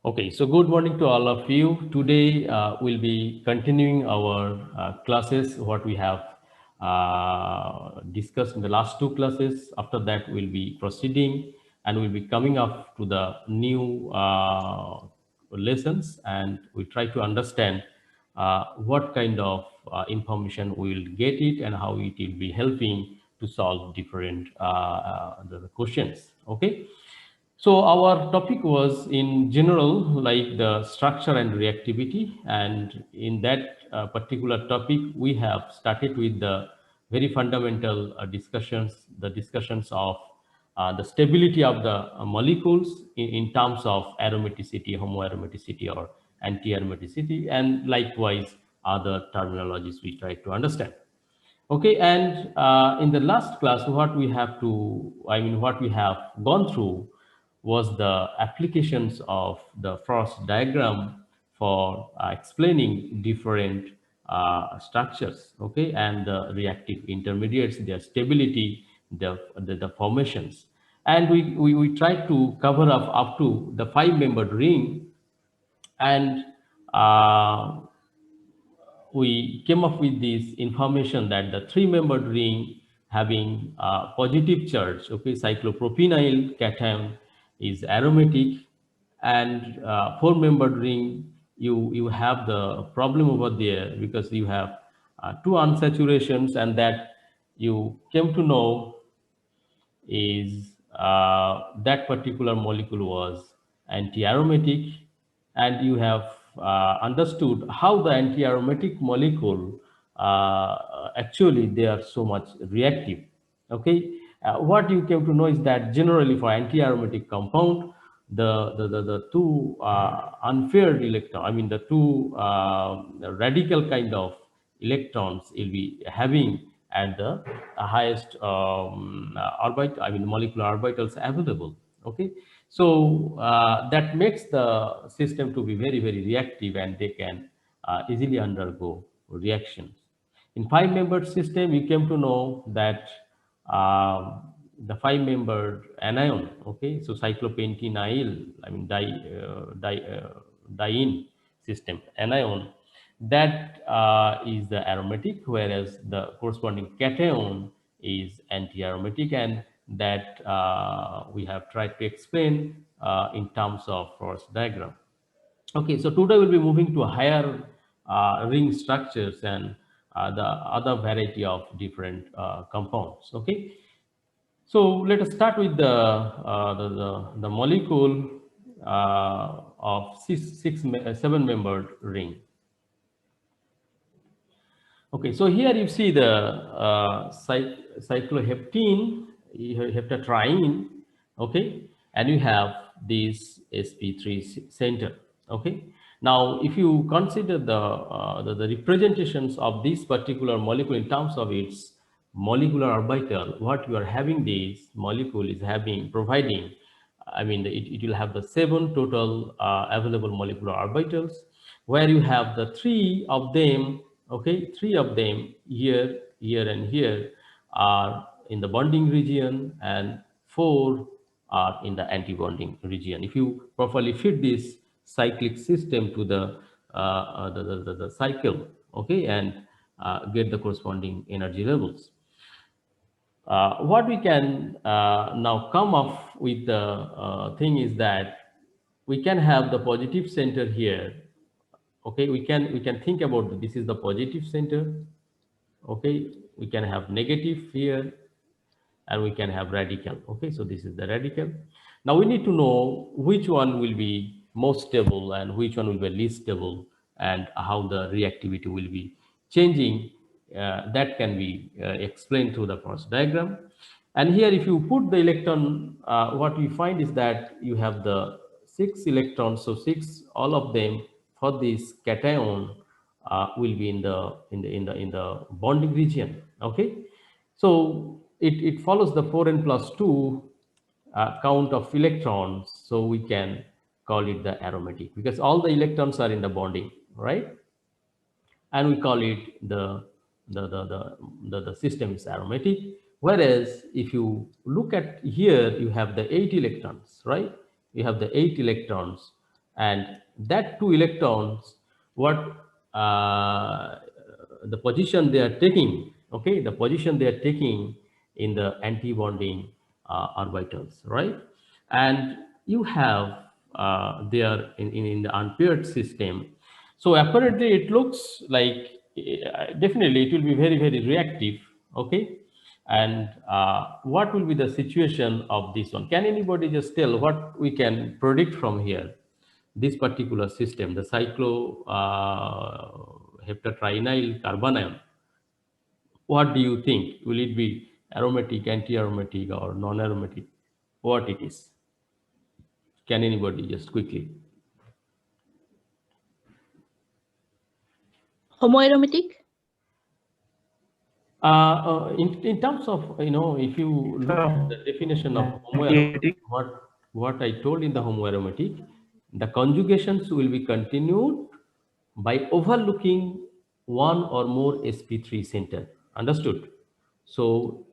Okay, so good morning to all of you. Today we'll be continuing our classes, what we have discussed in the last two classes. After that, we'll be proceeding and we'll be coming up to the new lessons, and we try to understand what kind of information we will get it and how it will be helping to solve different the questions. Okay. So our topic was in general like the structure and reactivity, and in that particular topic we have started with the very fundamental the discussions of the stability of the molecules in terms of aromaticity, homoaromaticity or anti-aromaticity, and likewise other terminologies we try to understand. Okay, and in the last class, what we have gone through was the applications of the Frost diagram for explaining different structures, okay, and the reactive intermediates, their stability, the formations. And we tried to cover up to the five-membered ring, and uh, we came up with this information that the three-membered ring having a positive charge, okay, cyclopropynyl cation is aromatic, and four-membered ring, you have the problem over there because you have two unsaturations, and that you came to know is that particular molecule was anti-aromatic, and you have understood how the anti-aromatic molecule actually they are so much reactive. Okay, what you came to know is that generally for anti-aromatic compound, the two unpaired electron, I mean the two radical kind of electrons will be having at the highest I mean molecular orbitals available. Okay, so that makes the system to be very reactive, and they can easily undergo reactions. In five-membered system, we came to know that the five-membered anion, okay, so cyclopentenyl, I mean diene system anion, that is the aromatic, whereas the corresponding cation is anti-aromatic, and that we have tried to explain in terms of Frost diagram. Okay, so today we'll be moving to higher ring structures and the other variety of different compounds. Okay, so let us start with the molecule of seven-membered ring. Okay, so here you see the cycloheptene, heptatriene, okay, and you have this sp3 center. Okay, now if you consider the representations of this particular molecule in terms of its molecular orbital, what you are having, this molecule is having providing, I mean it will have the seven total available molecular orbitals, where you have the three of them, okay, three of them here, here and here are in the bonding region, and four are in the anti-bonding region. If you properly fit this cyclic system to the cycle, okay, and get the corresponding energy levels. What we can now come up with the thing is that we can have the positive center here. Okay, we can think about this is the positive center. Okay, we can have negative here, and we can have radical. Okay, so this is the radical. Now we need to know which one will be most stable and which one will be least stable, and how the reactivity will be changing. That can be explained through the Frost diagram. And here if you put the electron, what we find is that you have the six electrons, so six, all of them for this cation will be in the bonding region. Okay, so it follows the 4n plus 2 count of electrons, so we can call it the aromatic because all the electrons are in the bonding, right? And we call it the system is aromatic. Whereas if you look at here, you have the 8 electrons, right? You have the 8 electrons, and that two electrons, what the position they are taking, okay, the position they are taking in the anti-bonding orbitals, right? And you have there in the unpaired system. So apparently it looks like definitely it will be very, very reactive, okay? And what will be the situation of this one? Can anybody just tell what we can predict from here? This particular system, the cyclo heptatrinyl carbanion, what do you think? Will it be aromatic, anti-aromatic, or non-aromatic? What it is? Can anybody just quickly? Homoaromatic? In terms of, if you look at the definition of homoaromatic, what I told in the homoaromatic, the conjugations will be continued by overlooking one or more sp3 center. Understood? So,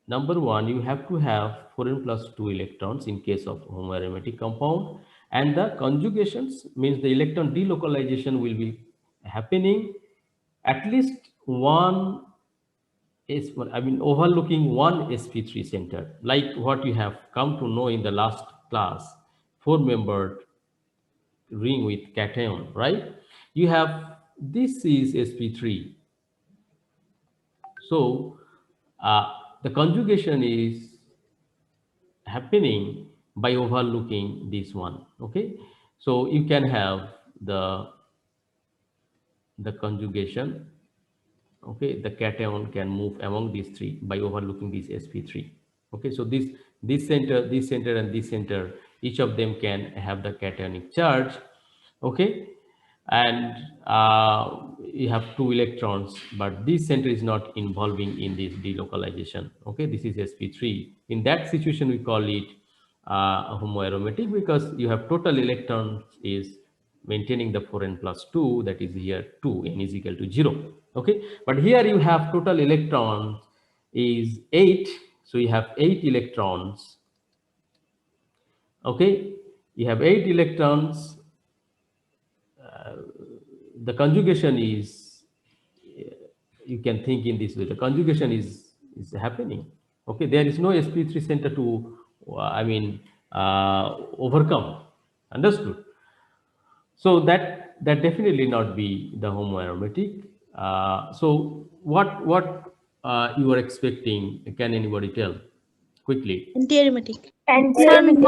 number one, you have to have 4n plus 2 electrons in case of homoaromatic compound, and the conjugations means the electron delocalization will be happening at least one is, I mean, overlooking one sp3 center, like what you have come to know in the last class, four-membered ring with cation, right? You have, this is sp3. So the conjugation is happening by overlooking this one, okay? So you can have the conjugation, okay, the cation can move among these three by overlooking this sp3, okay? So this center and this center, each of them can have the cationic charge, okay? And you have two electrons, but this center is not involving in this delocalization, okay? This is sp3. In that situation we call it homoaromatic, because you have total electrons is maintaining the 4n plus 2, that is here 2, n is equal to 0, okay? But here you have total electrons is 8, so you have 8 electrons, okay? You have 8 electrons. The conjugation is, you can think in this way, the conjugation is happening, okay? There is no sp3 center to overcome. Understood? So that definitely not be the homoaromatic. So what you are expecting? Can anybody tell quickly? Antiaromatic. Some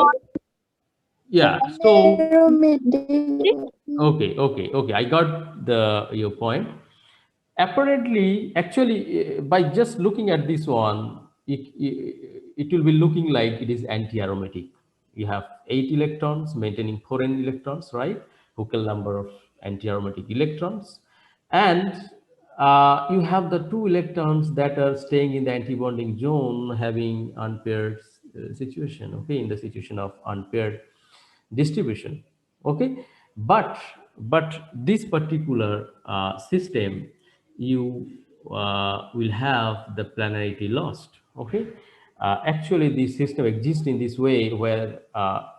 Yeah. So non-aromatic. okay. I got the your point. Apparently, actually, by just looking at this one, it will be looking like it is anti-aromatic. You have 8 electrons maintaining 4n electrons, right? Huckel number of anti-aromatic electrons. And you have the 2 electrons that are staying in the antibonding zone having unpaired situation, okay, in the situation of unpaired distribution, okay? But this particular system, you will have the planarity lost, okay? Actually this system exists in this way where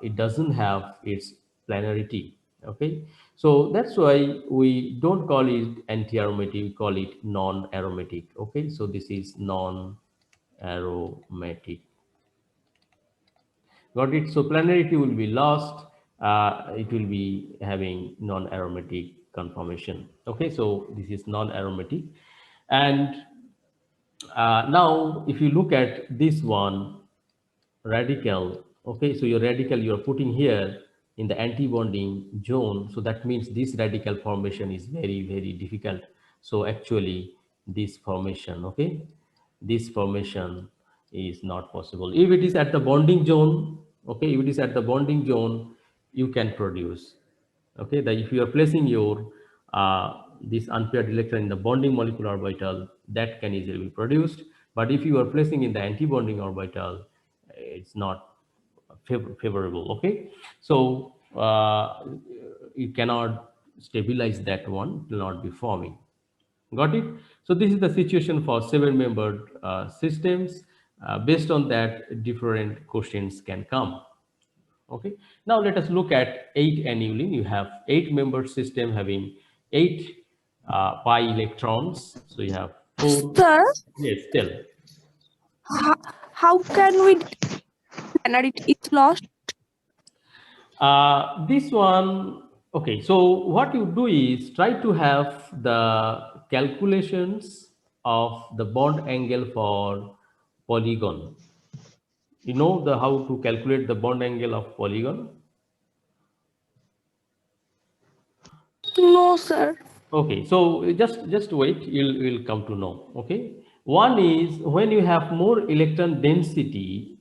it doesn't have its planarity, okay? So that's why we don't call it anti-aromatic, we call it non-aromatic, okay? So this is non-aromatic. Got it? So planarity will be lost. It will be having non-aromatic conformation. Okay, so this is non-aromatic. And now if you look at this one, radical, okay, so your radical you're putting here in the anti-bonding zone, so that means this radical formation is very, very difficult. So actually this formation, okay, this formation is not possible if it is at the bonding zone, okay? If it is at the bonding zone, you can produce, okay, that if you are placing your this unpaired electron in the bonding molecular orbital, that can easily be produced. But if you are placing in the anti-bonding orbital, it's not favorable, okay? So you cannot stabilize that one, it will not be forming. Got it? So this is the situation for 7-membered systems. Based on that, different questions can come. Okay. Now let us look at 8 annulene. You have 8-member system having 8 pi electrons. So you have 4. Sir, Yes, tell. how can we plan it? It's lost. This one, okay. So what you do is try to have the calculations of the bond angle for polygon. You know the how to calculate the bond angle of polygon? No, sir. Okay, so just wait, you'll come to know. Okay, one is when you have more electron density,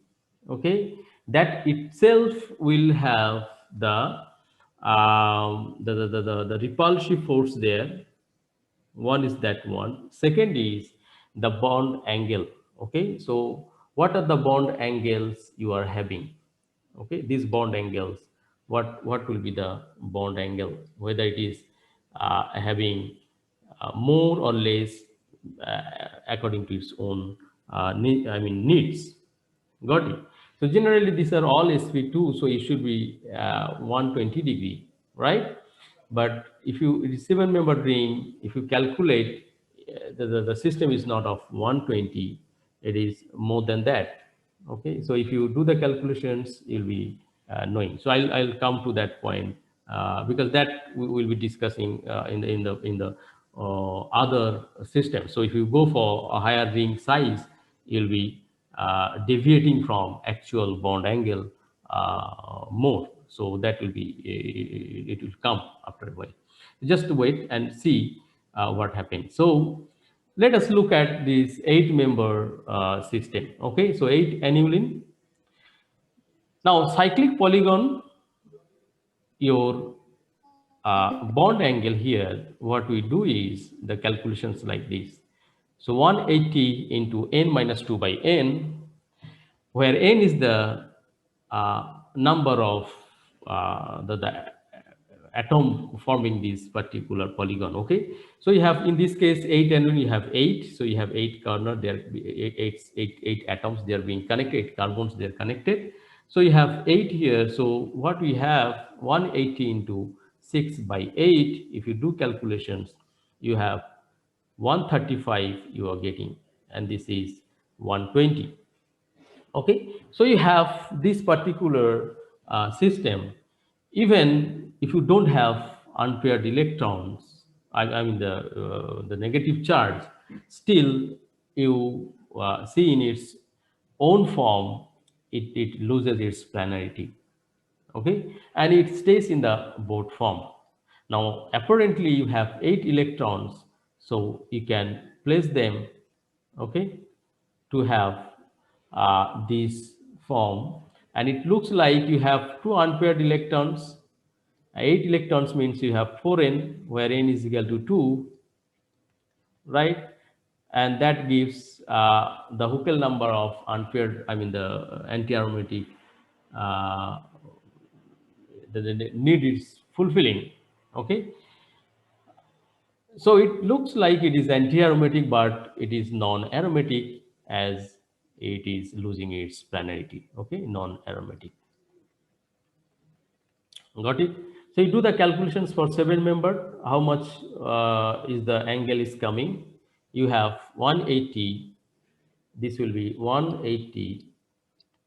okay, that itself will have the repulsive force there. One is that one. Second is the bond angle. Okay, so what are the bond angles you are having? Okay, these bond angles, what will be the bond angle, whether it is having more or less uh, according to its own needs. Got it. So generally these are all sp2, so it should be 120 degree, right? But if you, it is 7-member ring, if you calculate, the system is not of 120, it is more than that. Okay, so if you do the calculations, you'll be knowing. So I'll come to that point because that we will be discussing in the other system. So if you go for a higher ring size, you'll be deviating from actual bond angle more. So that will be, it will come after a while. Just wait and see what happens. So let us look at this 8-member system. Okay, so 8 annulene. Now cyclic polygon, your bond angle here, what we do is the calculations like this. So 180 into n minus 2 by n, where n is the number of the atom forming this particular polygon. Okay, so you have in this case 8 and then you have 8, so you have 8 corner there, eight atoms, they are being connected, 8 carbons, they are connected. So you have 8 here. So what we have, 180 into 6 by 8, if you do calculations, you have 135 you are getting, and this is 120. Okay, so you have this particular system. Even if you don't have unpaired electrons, I mean the negative charge, still you see in its own form, it loses its planarity. Okay, and it stays in the boat form. Now apparently you have 8 electrons, so you can place them, okay, to have this form, and it looks like you have 2 unpaired electrons. 8 electrons means you have 4n, where n is equal to 2, right? And that gives the Huckel number of unpaired, I mean the anti-aromatic, uh, the need is fulfilling. Okay, so it looks like it is anti-aromatic, but it is non-aromatic as it is losing its planarity. Okay, non-aromatic. Got it? So you do the calculations for 7-member, how much is the angle is coming. You have 180, this will be 180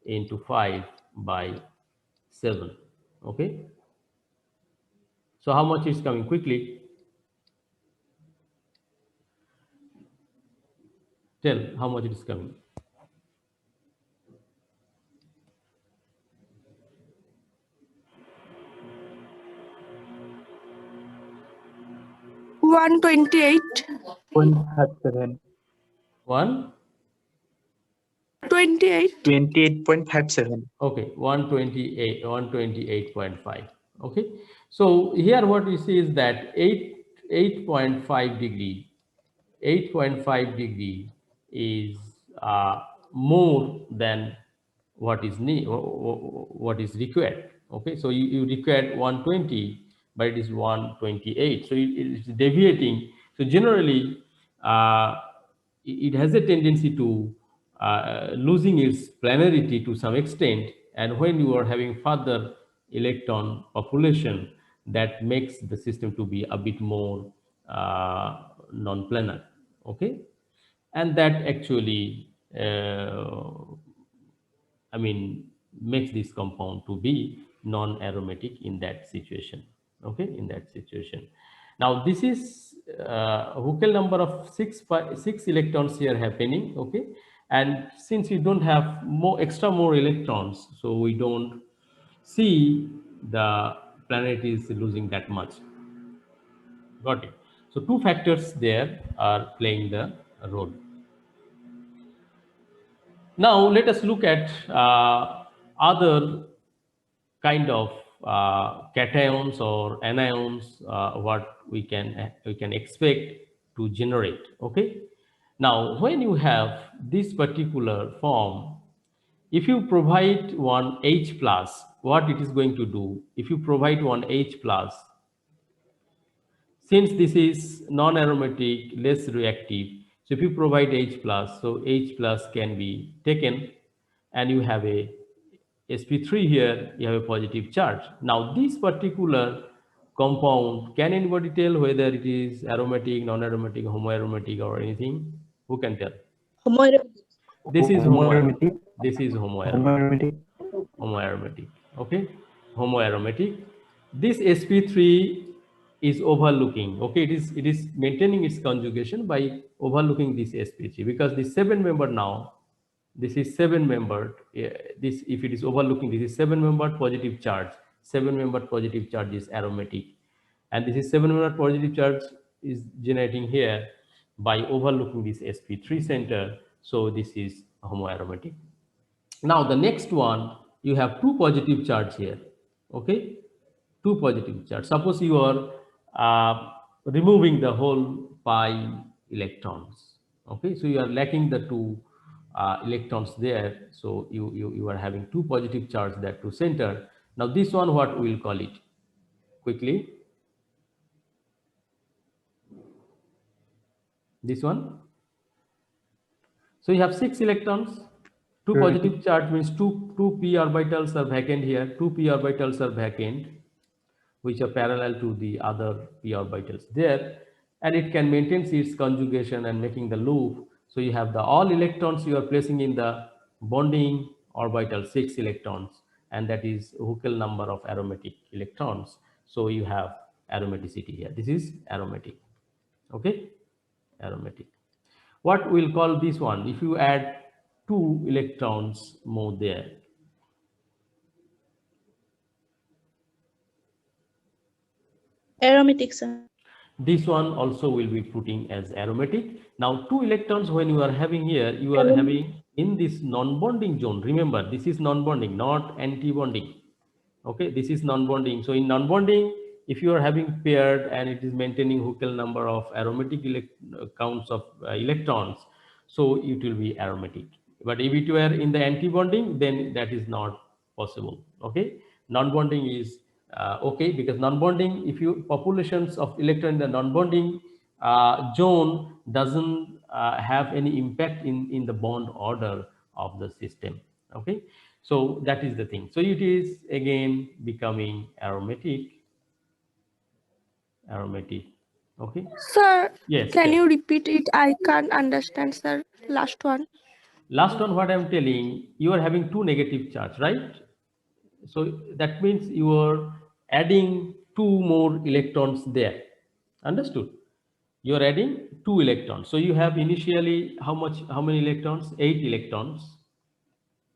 into 5 by 7. Okay, so how much is coming quickly? Tell how much it is coming. 128. 0.57. 1. 28. 28.57. Okay, 128, 128.5. Okay, so here what we see is that 8.5 degree, 8.5 degree is more than what is need, what is required. Okay, so you require 120, but it is 128, so it is deviating. So generally it has a tendency to losing its planarity to some extent, And when you are having further electron population, that makes the system to be a bit more non-planar. Okay, and that actually I mean, makes this compound to be non-aromatic in that situation. Okay, in that situation. Now this is Huckel number of six electrons here happening. Okay, and since we don't have more electrons, so we don't see the planet is losing that much. Got it. So two factors there are playing the role. Now let us look at other kind of cations or anions what we can expect to generate. Okay, now when you have this particular form, if you provide one H plus, what it is going to do, if you provide one H plus, since this is non-aromatic, less reactive, so if you provide H plus, so H plus can be taken and you have a sp3 here, you have a positive charge. Now this particular compound, can anybody tell whether it is aromatic, non-aromatic, homoaromatic or anything? Who can tell? Homoerotic. This is Homoaromatic. this is homoaromatic. Homoaromatic. Homoaromatic. Okay, homoaromatic. This sp3 is overlooking. Okay, it is maintaining its conjugation by overlooking this sp3 because this seven member now. This is seven membered. This, if it is overlooking, this is seven membered positive charge. Seven membered positive charge is aromatic, and this is seven membered positive charge is generating here by overlooking this sp3 center. So this is homoaromatic. Now the next one, you have two positive charge here. Okay, two positive charge. Suppose you are removing the whole pi electrons. Okay, so you are lacking the two electrons there. So you are having two positive charge that to center. Now this one, what we will call it quickly? This one. So you have six electrons. Two Purity. positive charge means two p orbitals are vacant here. Two p orbitals are vacant, which are parallel to the other p orbitals there, and it can maintain its conjugation and making the loop. So you have the all electrons you are placing in the bonding orbital, six electrons, and that is Huckel number of aromatic electrons. So you have aromaticity here. This is aromatic. Okay, aromatic. What we'll call this one, if you add two electrons more there, Aromatic, sir. this one also will be putting as aromatic. Now two electrons when you are having here, you are Aromatic. having in this non-bonding zone. Remember, this is non-bonding, not anti-bonding. Okay, this is non-bonding. So in non-bonding, if you are having paired and it is maintaining Huckel number of aromatic counts of electrons, so it will be aromatic. But if it were in the anti-bonding, then that is not possible. Okay, non-bonding is okay, because non-bonding, if you populations of electron in the non-bonding zone doesn't have any impact in the bond order of the system. Okay, so that is the thing. So it is again becoming aromatic. Okay, Sir, yes, can tell. you repeat it? I can't understand, sir. Last one. Last one, what I'm telling, you are having two negative charge, right? So that means you are adding two more electrons there. Understood? You are adding two electrons. So you have initially how much? How many electrons? 8 electrons,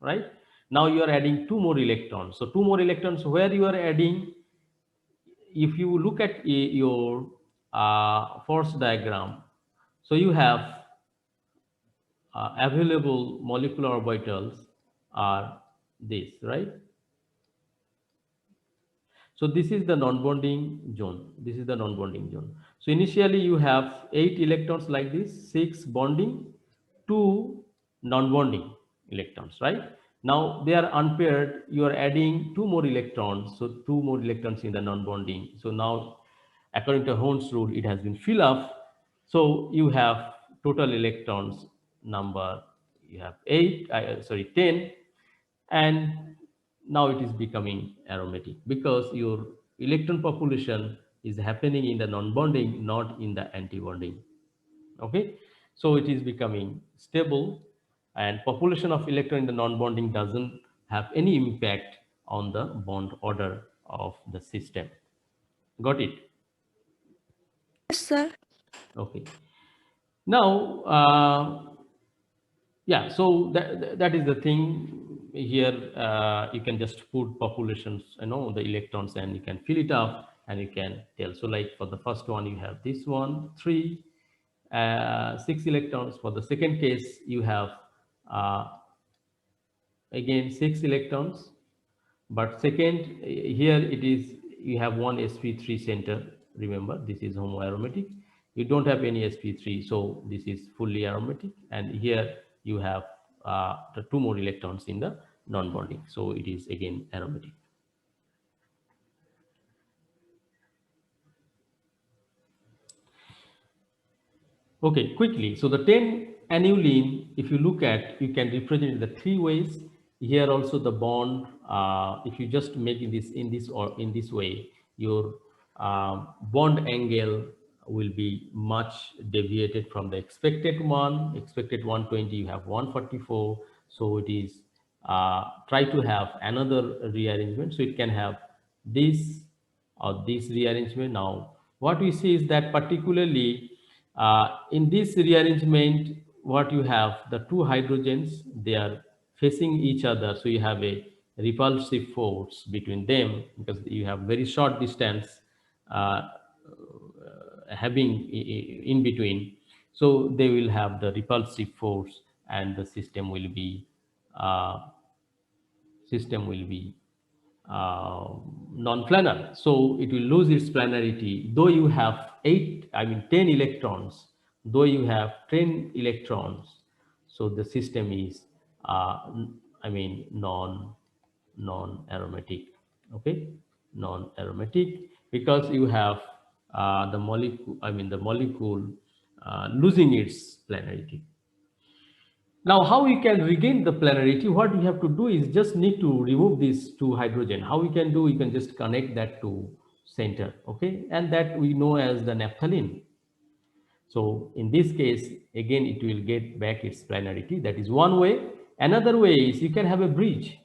right? Now you are adding two more electrons. So two more electrons. Where you are adding? If you look at your force diagram, so you have available molecular orbitals are this, right? So this is the non-bonding zone. This is the non-bonding zone. So initially you have 8 electrons like this, 6 bonding, 2 non-bonding electrons, right? Now they are unpaired. You are adding 2 more electrons. So 2 more electrons in the non-bonding. So now according to Horn's rule, it has been filled up. So you have total electrons number. You have 10, and now it is becoming aromatic because your electron population is happening in the non-bonding, not in the anti-bonding. Okay, so it is becoming stable, and population of electron in the non-bonding doesn't have any impact on the bond order of the system. Got it? Yes, sir. Okay. Now, yeah, so that is the thing here. You can just put populations, the electrons, and you can fill it up and you can tell. So like for the first one, you have this one, 3, 6 electrons. For the second case, you have uh, again 6 electrons. But second, here it is, you have one sp3 center. Remember, this is homoaromatic. You don't have any sp3, so this is fully aromatic. And here you have the 2 more electrons in the non-bonding, so it is again aromatic. Okay, quickly. So the 10 annulene, if you look at, you can represent it the 3 ways. Here also the bond, if you just make in this way, your bond angle will be much deviated from the expected one. Expected 120, you have 144. So it is, try to have another rearrangement. So it can have this or this rearrangement. Now, what we see is that particularly in this rearrangement, what you have, the 2 hydrogens, they are facing each other. So you have a repulsive force between them because you have very short distance having in between. So they will have the repulsive force, and the uh, system will be non-planar. So it will lose its planarity. Though you have 10 electrons, though you have 10 electrons, so the system is, non-aromatic. Okay, non-aromatic because you have the molecule losing its planarity. Now, how we can regain the planarity? What we have to do is just need to remove these 2 hydrogen. How we can do? We can just connect that to center, okay, and that we know as the naphthalene. So in this case, again, it will get back its planarity. That is one way. Another way is you can have a bridge.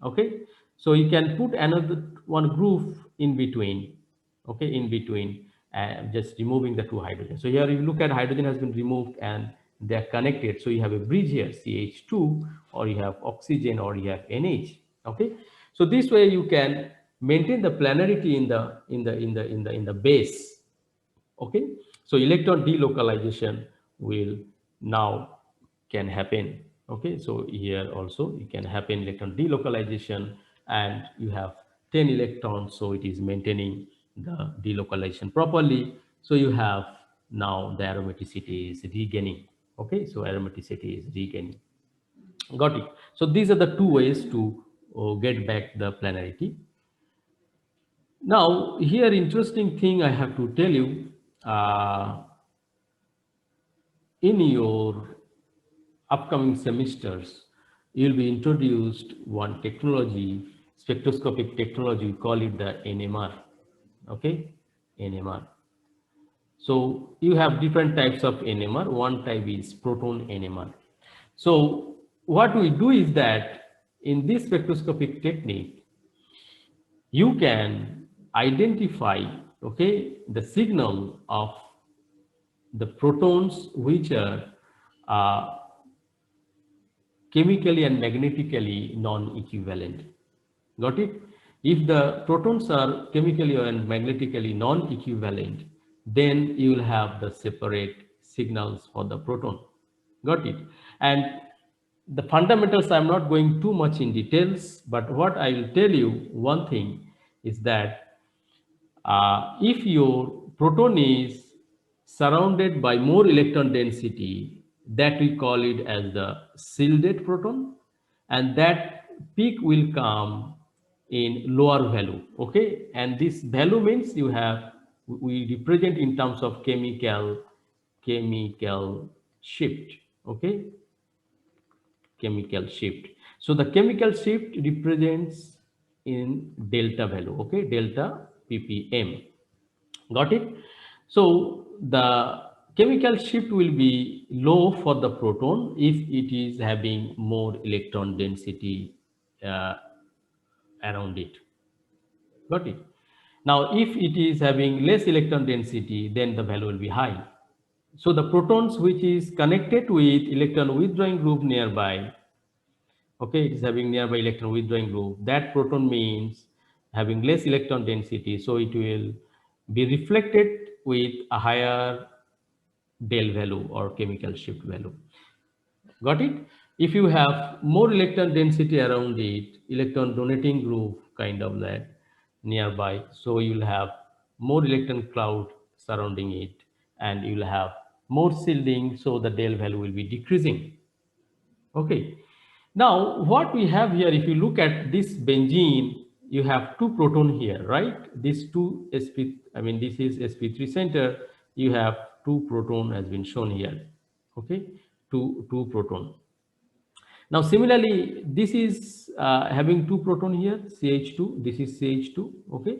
Okay. So you can put another one groove in between. Okay. In between, just removing the 2 hydrogens. So here you look at hydrogen has been removed and they are connected. So you have a bridge here, CH2, or you have oxygen, or you have NH. Okay. So this way you can maintain the planarity in the base. Okay, so electron delocalization will now can happen. Okay, so here also it can happen electron delocalization, and you have 10 electrons, so it is maintaining the delocalization properly. So you have now the aromaticity is regaining. Okay, so aromaticity is regaining. Got it. So these are the 2 ways to get back the planarity. Now, here interesting thing I have to tell you, in your upcoming semesters, you'll be introduced one technology, spectroscopic technology, we call it the NMR, okay, NMR. So you have different types of NMR. One type is proton NMR. So what we do is that in this spectroscopic technique, you can identify, okay, the signal of the protons which are uh, chemically and magnetically non-equivalent. Got it? If the protons are chemically and magnetically non-equivalent, then you will have the separate signals for the proton. Got it? And the fundamentals, I'm not going too much in details, but what I will tell you one thing is that if your proton is surrounded by more electron density, that we call it as the shielded proton, and that peak will come in lower value. Okay, and this value means you have, we represent in terms of chemical shift. Okay, chemical shift. So the chemical shift represents in delta value, okay, delta ppm. Got it? So the chemical shift will be low for the proton if it is having more electron density uh, around it. Got it? Now, if it is having less electron density, then the value will be high. So the protons which is connected with electron withdrawing group nearby, okay, it is having nearby electron withdrawing group, that proton means having less electron density, so it will be reflected with a higher del value or chemical shift value. Got it? If you have more electron density around it, electron donating group kind of that nearby, so you'll have more electron cloud surrounding it, and you'll have more shielding, so the del value will be decreasing. Okay. Now, what we have here, if you look at this benzene, you have two proton here, right? These two sp, I mean, this is sp3 center. You have two proton has been shown here. Okay, two proton. Now, similarly, this is having two proton here, CH2. This is CH2. Okay.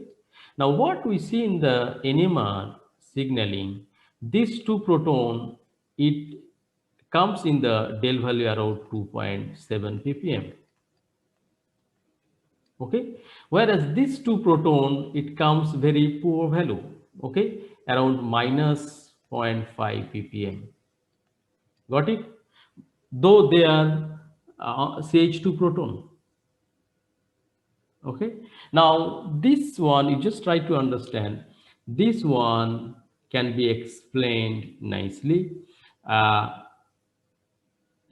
Now, what we see in the NMR signaling, these two proton, it comes in the del value around 2.7 ppm. Okay, whereas this two proton, it comes very poor value. Okay, around minus -0.5 ppm. Got it? Though they are CH2 proton. Okay, now this one, you just try to understand, this one can be explained nicely.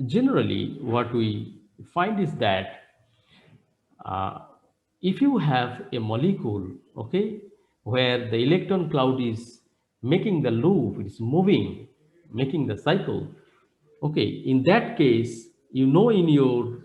Generally what we find is that uh, if you have a molecule, okay, where the electron cloud is making the loop, it's moving, making the cycle, okay, in that case, you know, in your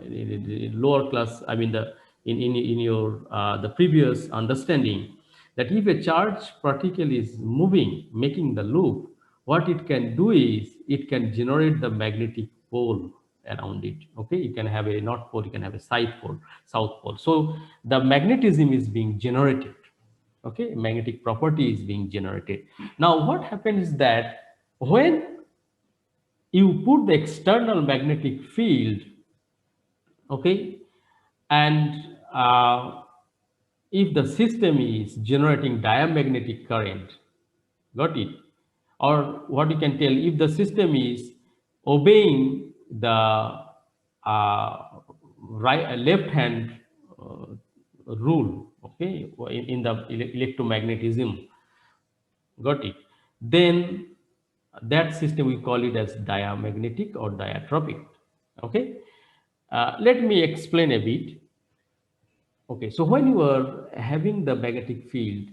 in lower class, I mean the in your the previous understanding, that if a charged particle is moving, making the loop, what it can do is it can generate the magnetic pole around it. Okay, you can have a north pole, you can have a south pole. So the magnetism is being generated. Okay, magnetic property is being generated. Now, what happens is that when you put the external magnetic field, okay, and if the system is generating diamagnetic current, got it, or what you can tell, if the system is obeying the right left hand rule, okay, in the electromagnetism, got it, then that system we call it as diamagnetic or diatropic. Okay, let me explain a bit. Okay, so when you are having the magnetic field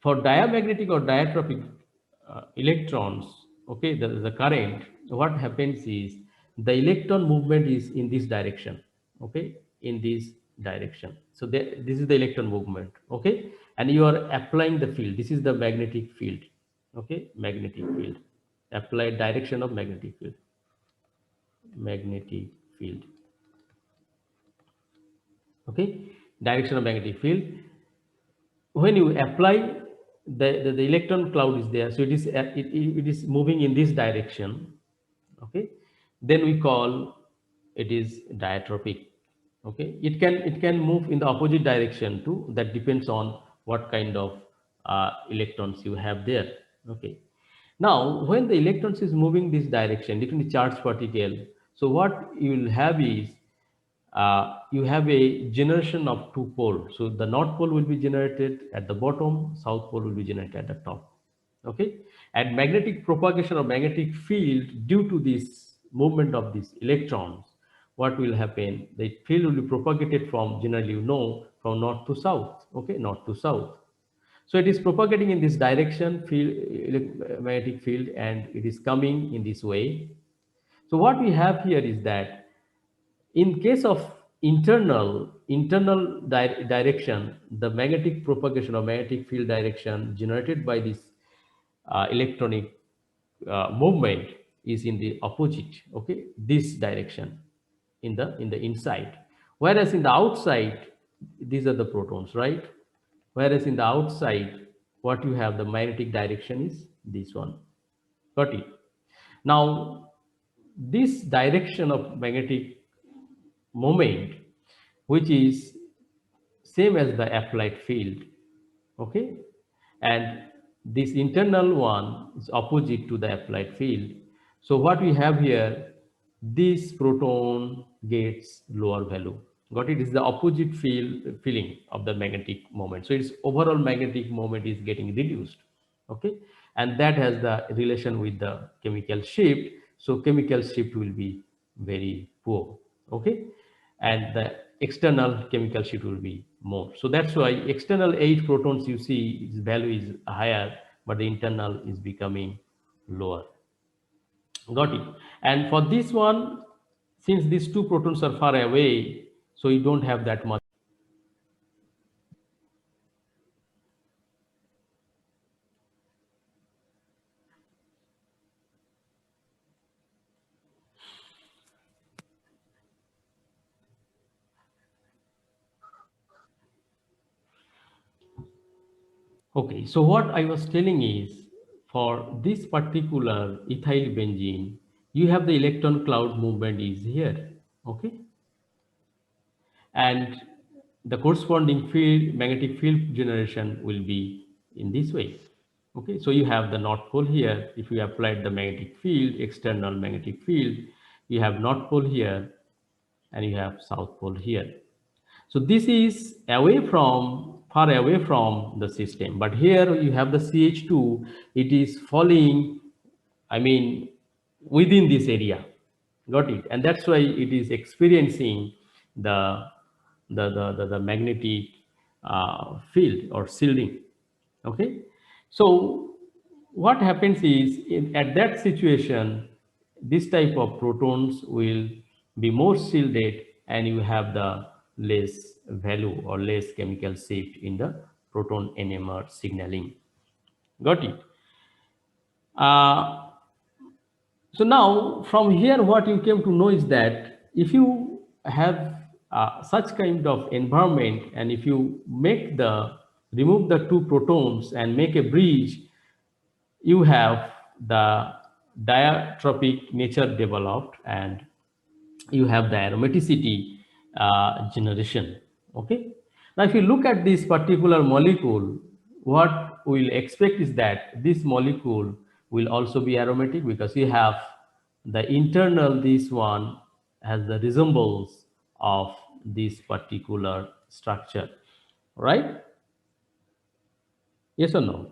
for diamagnetic or diatropic electrons, okay, the current, what happens is the electron movement is in this direction, okay, in this direction. So this is the electron movement, okay, and you are applying the field. This is the magnetic field, okay, magnetic field, applied direction of magnetic field, magnetic field, okay, direction of magnetic field. When you apply the electron cloud is there, so it is moving in this direction, okay, then we call it is diatropic. Okay, it can move in the opposite direction too, that depends on what kind of electrons you have there. Okay, now when the electrons is moving this direction, different charged particle, so what you will have is you have a generation of two poles. So the north pole will be generated at the bottom, south pole will be generated at the top. Okay, and magnetic propagation or magnetic field, due to this movement of these electrons, what will happen, the field will be propagated from, generally you know, from north to south. Okay, north to south. So it is propagating in this direction, field, magnetic field, and it is coming in this way. So what we have here is that in case of internal direction, the magnetic propagation or magnetic field direction generated by this electronic movement is in the opposite, okay, this direction, in the inside. Whereas in the outside, these are the protons, right? Whereas in the outside, what you have, the magnetic direction is this one. Got it? Now, this direction of magnetic moment, which is same as the applied field, okay, and this internal one is opposite to the applied field. So what we have here, this proton gets lower value. Got it? Is the opposite feeling of the magnetic moment, so its overall magnetic moment is getting reduced. Okay, and that has the relation with the chemical shift. So chemical shift will be very poor. Okay, and the external chemical shift will be more. So that's why external 8 protons you see its value is higher, but the internal is becoming lower. Got it? And for this one, since these 2 protons are far away, so you don't have that much. Okay, so what I was telling is, for this particular ethyl benzene, you have the electron cloud movement is here. Okay, and the corresponding field, magnetic field generation will be in this way. Okay, so you have the north pole here. If you applied the magnetic field, external magnetic field, you have north pole here and you have south pole here. So this is away from, far away from the system, but here you have the CH2, it is falling, I mean, within this area. Got it? And that's why it is experiencing the the magnetic field or shielding. Okay, so what happens is, at that situation, this type of protons will be more shielded, and you have the less value or less chemical shift in the proton NMR signaling. Got it? Uh, so now from here, what you came to know is that if you have such kind of environment, and if you remove the 2 protons and make a bridge, you have the diatropic nature developed, and you have the aromaticity generation. Okay, now if you look at this particular molecule, what we'll expect is that this molecule will also be aromatic, because you have the internal, this one has the resemblance of this particular structure, right? Yes or no?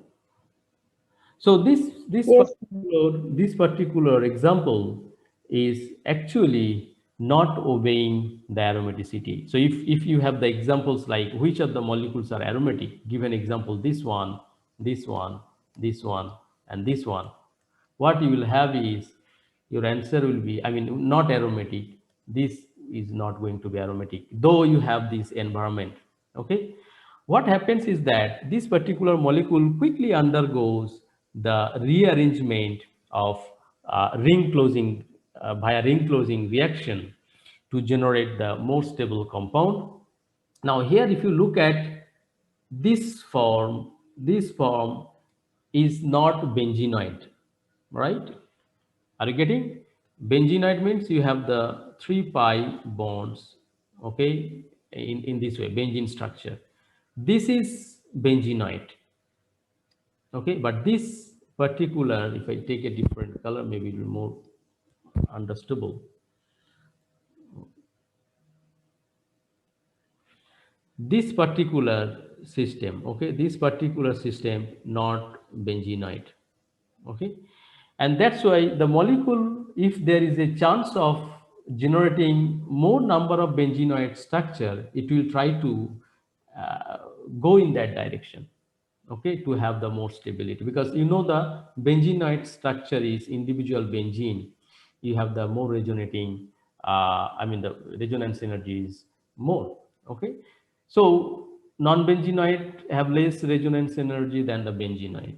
So Yes. this particular example is actually not obeying the aromaticity. So if you have the examples like which of the molecules are aromatic, give an example, this one, this one, this one, and this one, what you will have is, your answer will be, I mean, not aromatic. This is not going to be aromatic, though you have this environment. Okay, what happens is that this particular molecule quickly undergoes the rearrangement of ring closing, via ring closing reaction, to generate the more stable compound. Now here, if you look at this form is not benzenoid, right? Are you getting? Benzenoid means you have the 3 pi bonds, okay, in this way, benzene structure. This is benzenoid, okay, but this particular, if I take a different color, maybe it will be more understandable. This particular system, okay, this particular system, not benzenoid, okay, and that's why the molecule, if there is a chance of generating more number of benzenoid structure, it will try to uh, go in that direction, okay, to have the more stability, because you know the benzenoid structure is individual benzene, you have the more resonating, I mean the resonance energy is more. Okay, so non-benzenoid have less resonance energy than the benzenoid.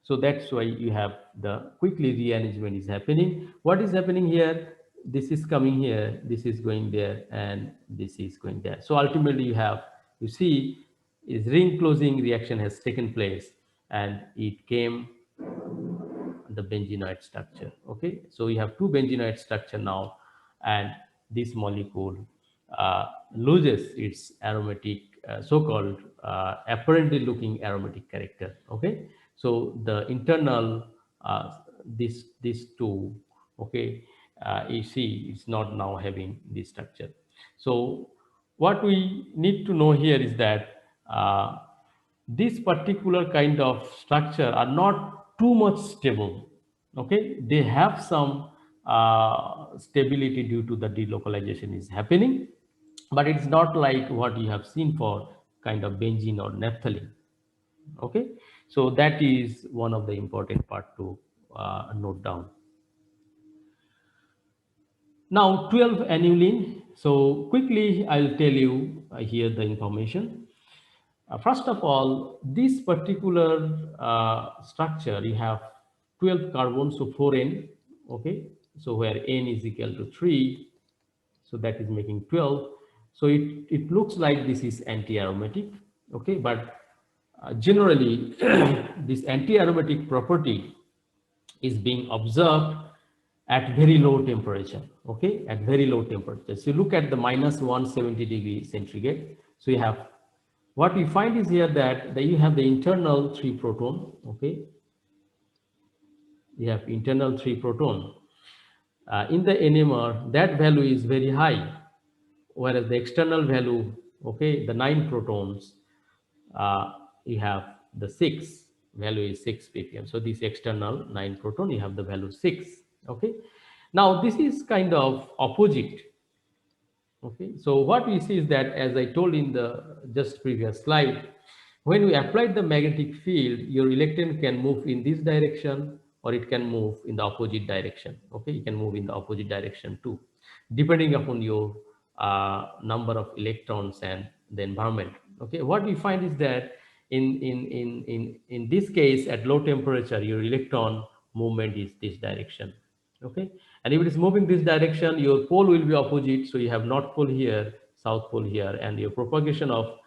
So that's why you have the quickly rearrangement is happening. What is happening here? This is coming here, this is going there, and this is going there. So ultimately you have you see is ring closing reaction has taken place and it came the benzenoid structure. Okay, so we have two benzenoid structure now, and this molecule loses its aromatic, so-called apparently looking aromatic character. Okay, so the internal this two, okay, you see it's not now having this structure. So what we need to know here is that this particular kind of structure are not too much stable. Okay, they have some stability due to the delocalization is happening, but it's not like what you have seen for kind of benzene or naphthalene. Okay, so that is one of the important part to note down. Now 12 annulene. So quickly I'll tell you here the information. First of all, this particular structure, you have 12 carbons, so 4n, okay? So where n is equal to 3, so that is making 12. So it looks like this is anti-aromatic, okay? But generally, this anti-aromatic property is being observed at very low temperature, okay? At very low temperature. So look at the minus 170 degree centigrade. So you have, what we find is here that you have the internal 3 proton, okay? You have internal 3 proton. In the NMR, that value is very high, whereas the external value, okay, the 9 protons, you have the 6, value is 6 ppm. So this external 9 proton, you have the value 6, okay? Now this is kind of opposite. Okay, so what we see is that, as I told in the just previous slide, when we apply the magnetic field, your electron can move in this direction or it can move in the opposite direction. Okay, you can move in the opposite direction too, depending upon your number of electrons and the environment. Okay, what we find is that in this case, at low temperature, your electron movement is this direction. Okay, and if it is moving this direction, your pole will be opposite, so you have north pole here, south pole here, and your propagation of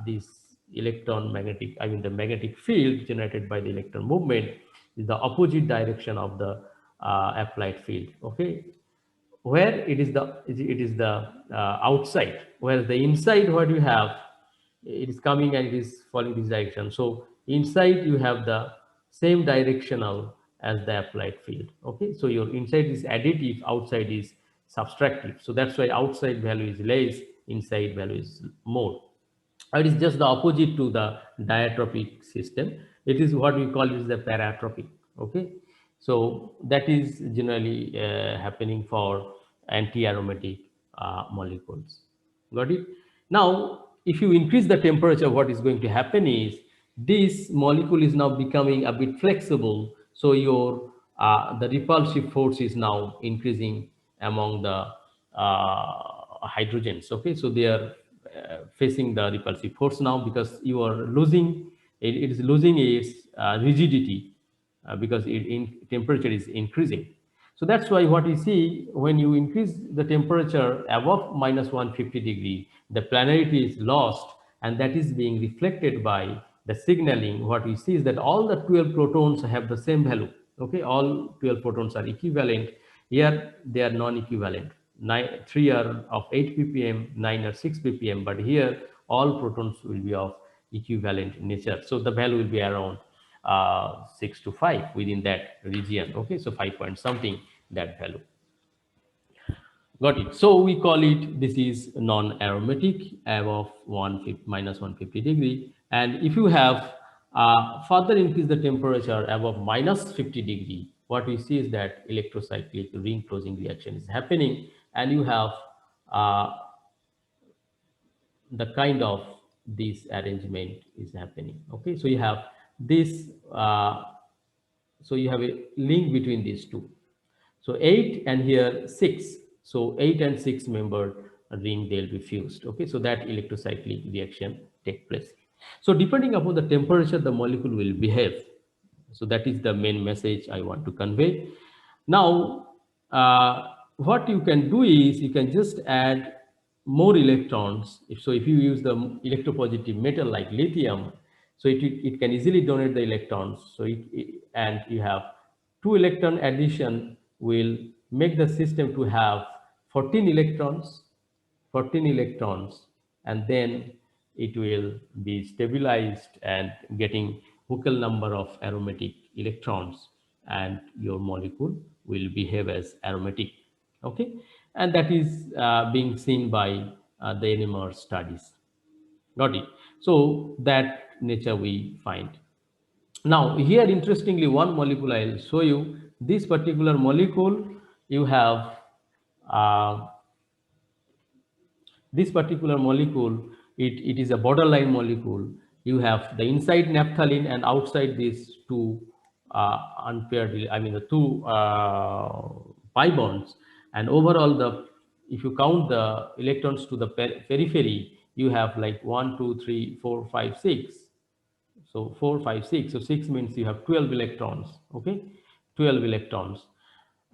this electron magnetic, I mean the magnetic field generated by the electron movement is the opposite direction of the applied field. Okay, where it is the outside, whereas the inside, what you have, it is coming and it is following this direction. So inside you have the same directional as the applied field. Okay, so your inside is additive, outside is subtractive. So that's why outside value is less, inside value is more. It is just the opposite to the diatropic system. It is what we call is the paratropic. Okay, so that is generally happening for anti-aromatic molecules. Got it? Now, if you increase the temperature, what is going to happen is this molecule is now becoming a bit flexible. So your the repulsive force is now increasing among the hydrogens. Okay, so they are facing the repulsive force now because you are losing, it is losing its rigidity because in temperature is increasing. So that's why what we see, when you increase the temperature above minus 150 degree, the planarity is lost, and that is being reflected by the signaling. What we see is that all the 12 protons have the same value. Okay, all 12 protons are equivalent. Here they are non-equivalent. 3 are of 8 ppm, 9 are 6 ppm, but here all protons will be of equivalent nature. So the value will be around 6 to 5 within that region. Okay, so 5 point something, that value. Got it. So we call it, this is non-aromatic above minus 150 degree. And if you have further increase the temperature above minus 50 degree, what we see is that electrocyclic ring closing reaction is happening, and you have the kind of this arrangement is happening. Okay, so you have this, so you have a link between these two. So 8 and here 6. So 8 and 6 member ring, they'll be fused. Okay, so that electrocyclic reaction take place. So depending upon the temperature, the molecule will behave. So that is the main message I want to convey. Now, what you can do is you can just add more electrons. If you use the electropositive metal like lithium, so it can easily donate the electrons. So and you have two electron addition will make the system to have 14 electrons, 14 electrons, and then it will be stabilized and getting Huckel number of aromatic electrons, and your molecule will behave as aromatic. Okay, and that is being seen by the NMR studies. Got it? So that nature we find. Now here, interestingly, one molecule I'll show you. This particular molecule, you have uh, this particular molecule, it is a borderline molecule. You have the inside naphthalene and outside these two unpaired, I mean the two pi bonds, and overall the, if you count the electrons to the periphery, you have like 1 2 3 4 5 6. So 4 5 6, so 6 means you have 12 electrons. Okay, 12 electrons.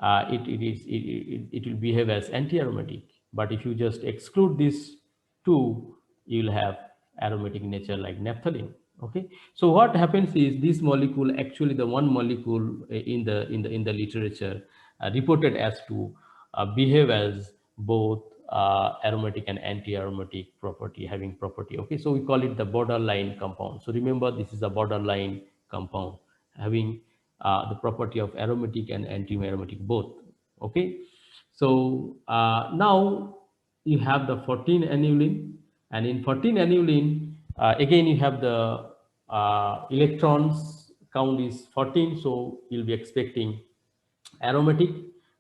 It will behave as anti-aromatic. But if you just exclude these two, you will have aromatic nature like naphthalene. Okay, so what happens is this molecule, actually the one molecule in the literature reported as to behave as both aromatic and anti-aromatic property, having property. Okay, so we call it the borderline compound. So remember, this is a borderline compound having the property of aromatic and anti-aromatic both. Okay, so now you have the 14 annulene, and in 14 annulene, again you have the electrons count is 14, so you'll be expecting aromatic.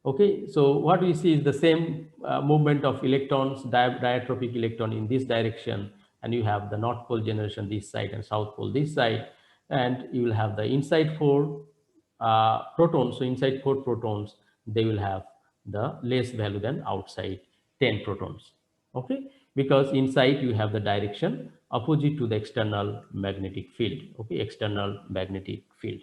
Okay, so what we see is the same movement of electrons, diatropic electron in this direction, and you have the north pole generation this side and south pole this side, and you will have the inside four protons. So inside four protons, they will have the less value than outside 10 protons. Okay, because inside you have the direction opposite to the external magnetic field. Okay, external magnetic field.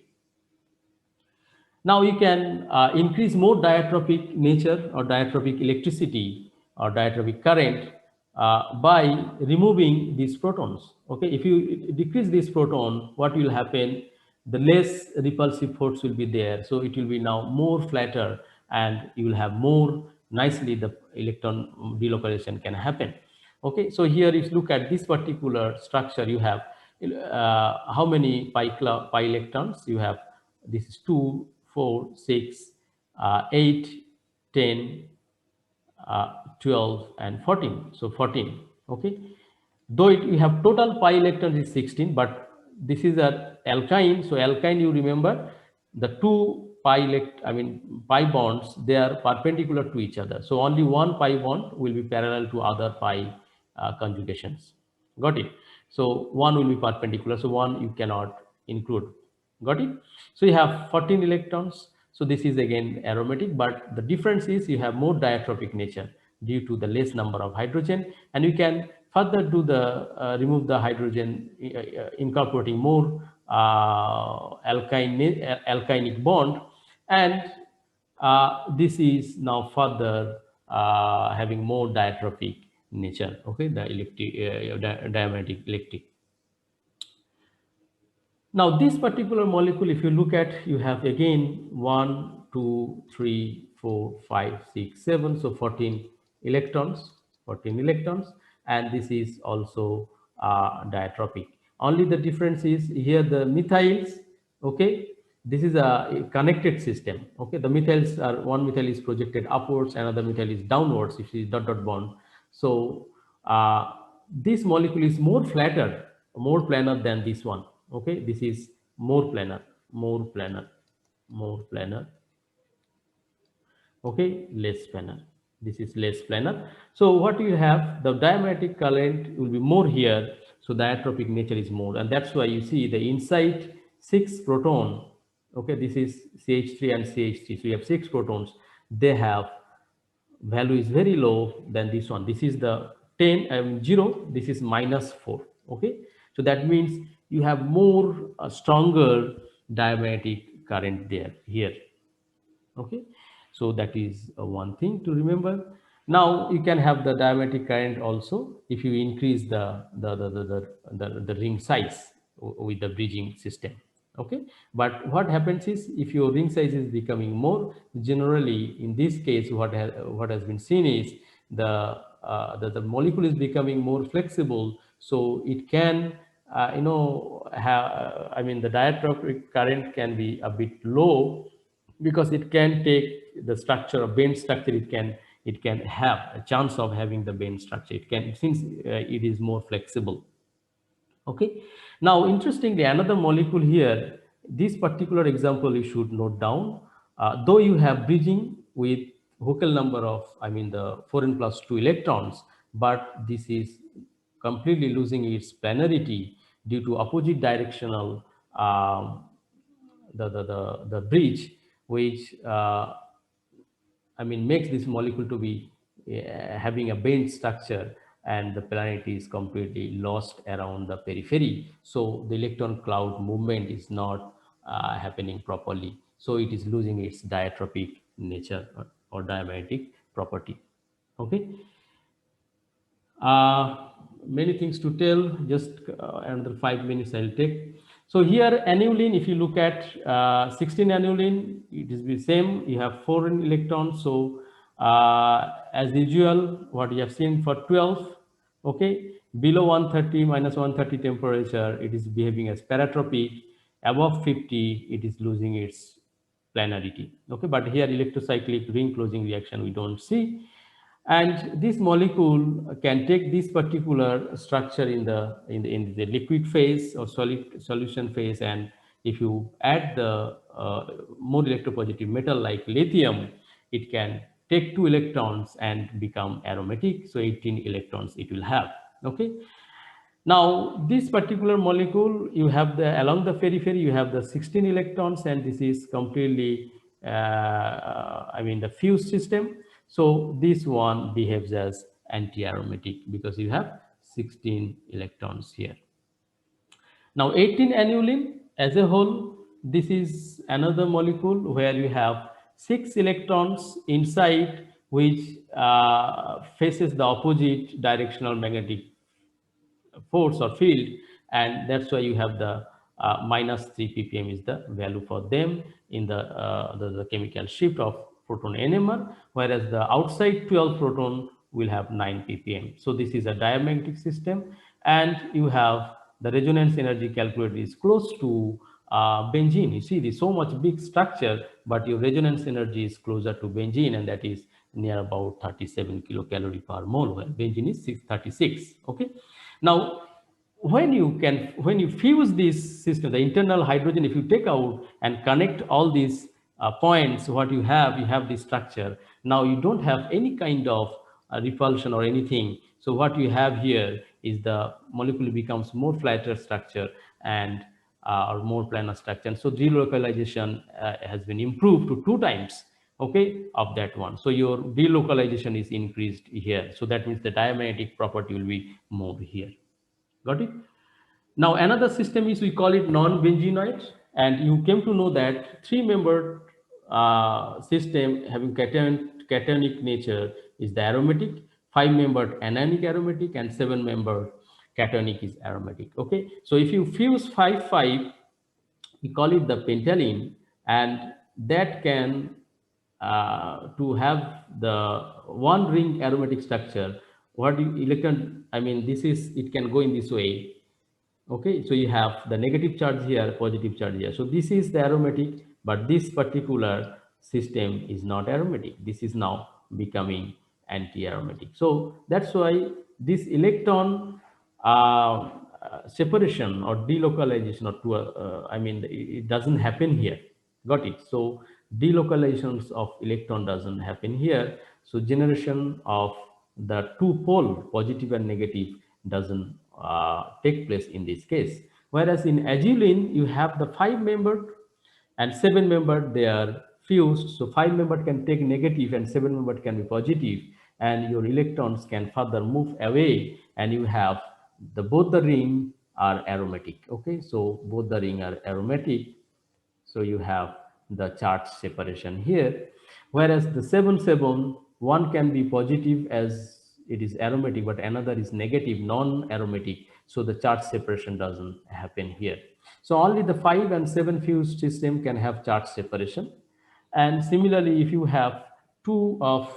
Now you can increase more diatropic nature or diatropic electricity or diatropic current by removing these protons. Okay, if you decrease this proton, what will happen? The less repulsive force will be there, so it will be now more flatter, and you will have more nicely the electron delocalization can happen. Okay, so here if you look at this particular structure, you have how many pi electrons you have. This is 2 4 6 8 10 12 and 14. So 14. Okay, though we have total pi electrons is 16, but this is a alkyne. So alkyne, you remember the two pi bonds, they are perpendicular to each other, so only one pi bond will be parallel to other pi conjugations. Got it? So one will be perpendicular, so one you cannot include. Got it? So you have 14 electrons. So this is again aromatic, but the difference is you have more diatropic nature due to the less number of hydrogen, and you can further do the remove the hydrogen, incorporating more alkynic bond, and this is now further having more diatropic nature. Okay, the diametric electric. Now this particular molecule, if you look at, you have again 1 2 3 4 5 6 7, so 14 electrons, 14 electrons, and this is also diatropic. Only the difference is here the methyls. Okay, this is a connected system. Okay, the methyls are, one methyl is projected upwards, another methyl is downwards, if it is dot dot bond. So this molecule is more flatter, more planar than this one. Okay, this is more planar, more planar, more planar. Okay, less planar. This is less planar. So what you have, the diametric current will be more here, so the diatropic nature is more, and that's why you see the inside 6 proton. Okay, this is CH3 and CH3, so you have 6 protons. They have value is very low than this one. This is the 10 0, this is -4. Okay, so that means you have more stronger diametric current there here. Okay, so that is one thing to remember. Now you can have the diametric current also if you increase the ring size with the bridging system. Okay, but what happens is if your ring size is becoming more, generally in this case what has been seen is the molecule is becoming more flexible, so it can have, I mean, the dielectric current can be a bit low because it can take the structure of bend structure. It can have a chance of having the bend structure. It can, since it is more flexible. Okay, now interestingly, another molecule here, this particular example you should note down. Though you have bridging with Huckel number of, I mean, the 4n plus 2 electrons, but this is completely losing its planarity due to opposite directional the bridge, which I mean, makes this molecule to be having a bent structure, and the planarity is completely lost around the periphery. So the electron cloud movement is not happening properly. So it is losing its diatropic nature or diametric property. Okay. Uh, Many things to tell, just another 5 minutes I'll take. So here annulene, if you look at 16 annulene, it is the same. You have 4 electrons. So as usual, what you have seen for 12, okay, below 130 minus 130 temperature, it is behaving as paratropic. Above 50, it is losing its planarity. Okay, but here electrocyclic ring closing reaction we don't see, and this molecule can take this particular structure in the liquid phase or solid solution phase, and if you add the more electropositive metal like lithium, it can take 2 electrons and become aromatic, so 18 electrons it will have. Okay, now, this particular molecule, you have the, along the periphery, you have the 16 electrons, and this is completely, I mean, the fused system. So this one behaves as anti-aromatic because you have 16 electrons here. Now, 18 annulene as a whole, this is another molecule where you have 6 electrons inside, which faces the opposite directional magnetic force or field, and that's why you have the minus 3 ppm is the value for them in the chemical shift of proton NMR, whereas the outside 12 proton will have 9 ppm. So this is a diamagnetic system, and you have the resonance energy calculated is close to benzene. You see, this so much big structure, but your resonance energy is closer to benzene, and that is near about 37 kilocalorie per mole, where benzene is 636. Okay, now when you fuse this system, the internal hydrogen, if you take out and connect all these points, what you have this structure. Now you don't have any kind of repulsion or anything. So what you have here is the molecule becomes more flatter structure and or more planar structure. And so delocalization has been improved to 2 times, okay, of that one. So your delocalization is increased here. So that means the diamagnetic property will be more here. Got it? Now another system is, we call it non-benzenoids, and you came to know that 3-membered system having cationic nature is the aromatic, 5-membered anionic aromatic, and 7-membered cationic is aromatic. Okay, so if you fuse 5,5, we call it the pentylene, and that can to have the one ring aromatic structure. What you electron, I mean, this is, it can go in this way. Okay, so you have the negative charge here, positive charge here. So this is the aromatic, but this particular system is not aromatic. This is now becoming anti-aromatic. So that's why this electron separation or delocalization, or to I mean, it doesn't happen here. Got it? So delocalizations of electron doesn't happen here. So generation of the 2 pole, positive and negative, doesn't take place in this case. Whereas in azulene, you have the 5-membered and 7-membered, they are fused. So 5-membered can take negative and 7-membered can be positive, and your electrons can further move away, and you have the both the ring are aromatic. Okay, so both the ring are aromatic. So you have the charge separation here, whereas the 7-7 One can be positive as it is aromatic, but another is negative, non-aromatic. So the charge separation doesn't happen here. So only the 5 and 7 fused system can have charge separation. And similarly, if you have two of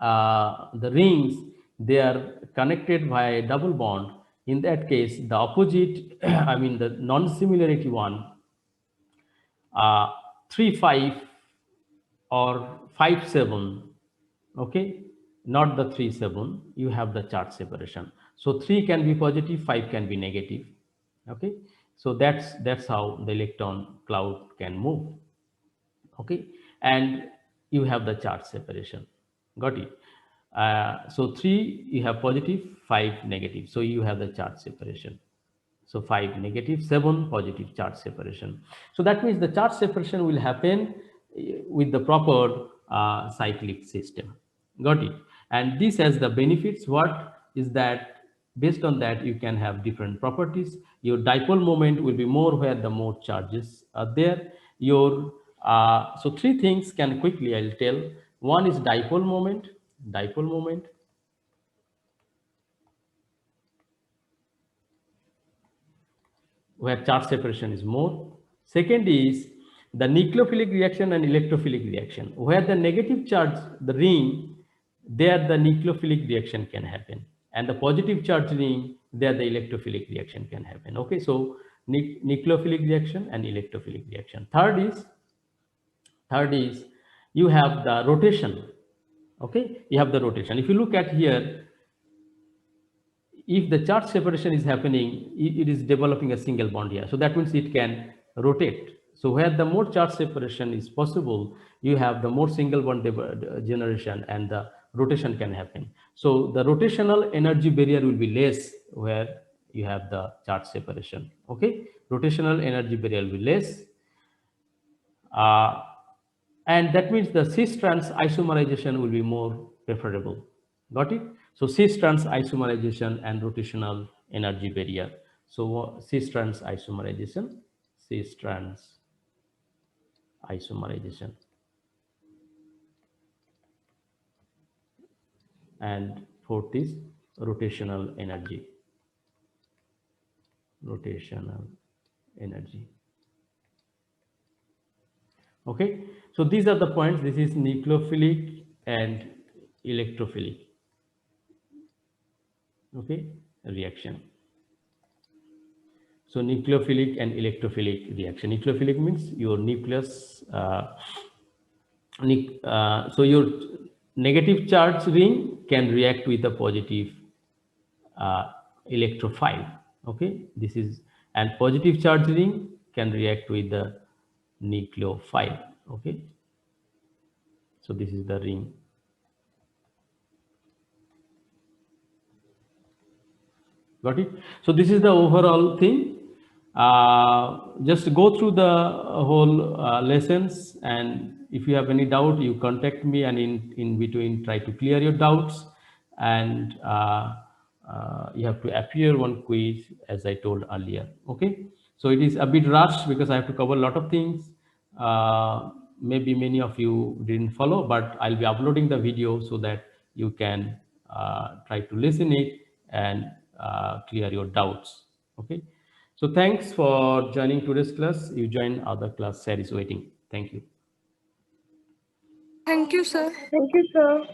the rings, they are connected by a double bond. In that case, the opposite, I mean the non-similarity one, 3 5 or 5 7, okay, not the 3 7, you have the charge separation. So 3 can be positive, 5 can be negative, okay. So that's how the electron cloud can move, okay. And you have the charge separation, got it. So 3 you have positive, 5 negative, so you have the charge separation. So 5 negative, 7 positive charge separation. So that means the charge separation will happen with the proper cyclic system. Got it? And this has the benefits. What is that? Based on that, you can have different properties. Your dipole moment will be more where the more charges are there. Your so three things can quickly I'll tell. One is dipole moment. Dipole moment, where charge separation is more. Second is the nucleophilic reaction and electrophilic reaction, where the negative charge, the ring, there the nucleophilic reaction can happen. And the positive charge ring, there the electrophilic reaction can happen. Okay, so nucleophilic reaction and electrophilic reaction. Third is you have the rotation. Okay, you have the rotation. If you look at here, if the charge separation is happening, it is developing a single bond here. So that means it can rotate. So where the more charge separation is possible, you have the more single bond generation and the rotation can happen. So the rotational energy barrier will be less where you have the charge separation. Okay, rotational energy barrier will be less. Uh, and that means the cis-trans isomerization will be more preferable. Got it? So cis-trans isomerization and rotational energy barrier. So cis-trans isomerization, cis-trans isomerization. And fourth is rotational energy. Rotational energy. Okay, so these are the points. This is nucleophilic and electrophilic, okay, reaction. So nucleophilic and electrophilic reaction. Nucleophilic means your nucleus, so your negative charge ring can react with a positive electrophile, okay. This is, and positive charge ring can react with the nucleophile, okay. So this is the ring. Got it? So this is the overall thing. Just go through the whole lessons, and if you have any doubt, you contact me, and in between try to clear your doubts. And you have to appear one quiz, as I told earlier. Okay, so it is a bit rushed because I have to cover a lot of things. Maybe many of you didn't follow, but I'll be uploading the video so that you can try to listen it and clear your doubts. Okay, so thanks for joining today's class. You join other class. Sir is waiting. Thank you. Thank you, sir. Thank you, sir.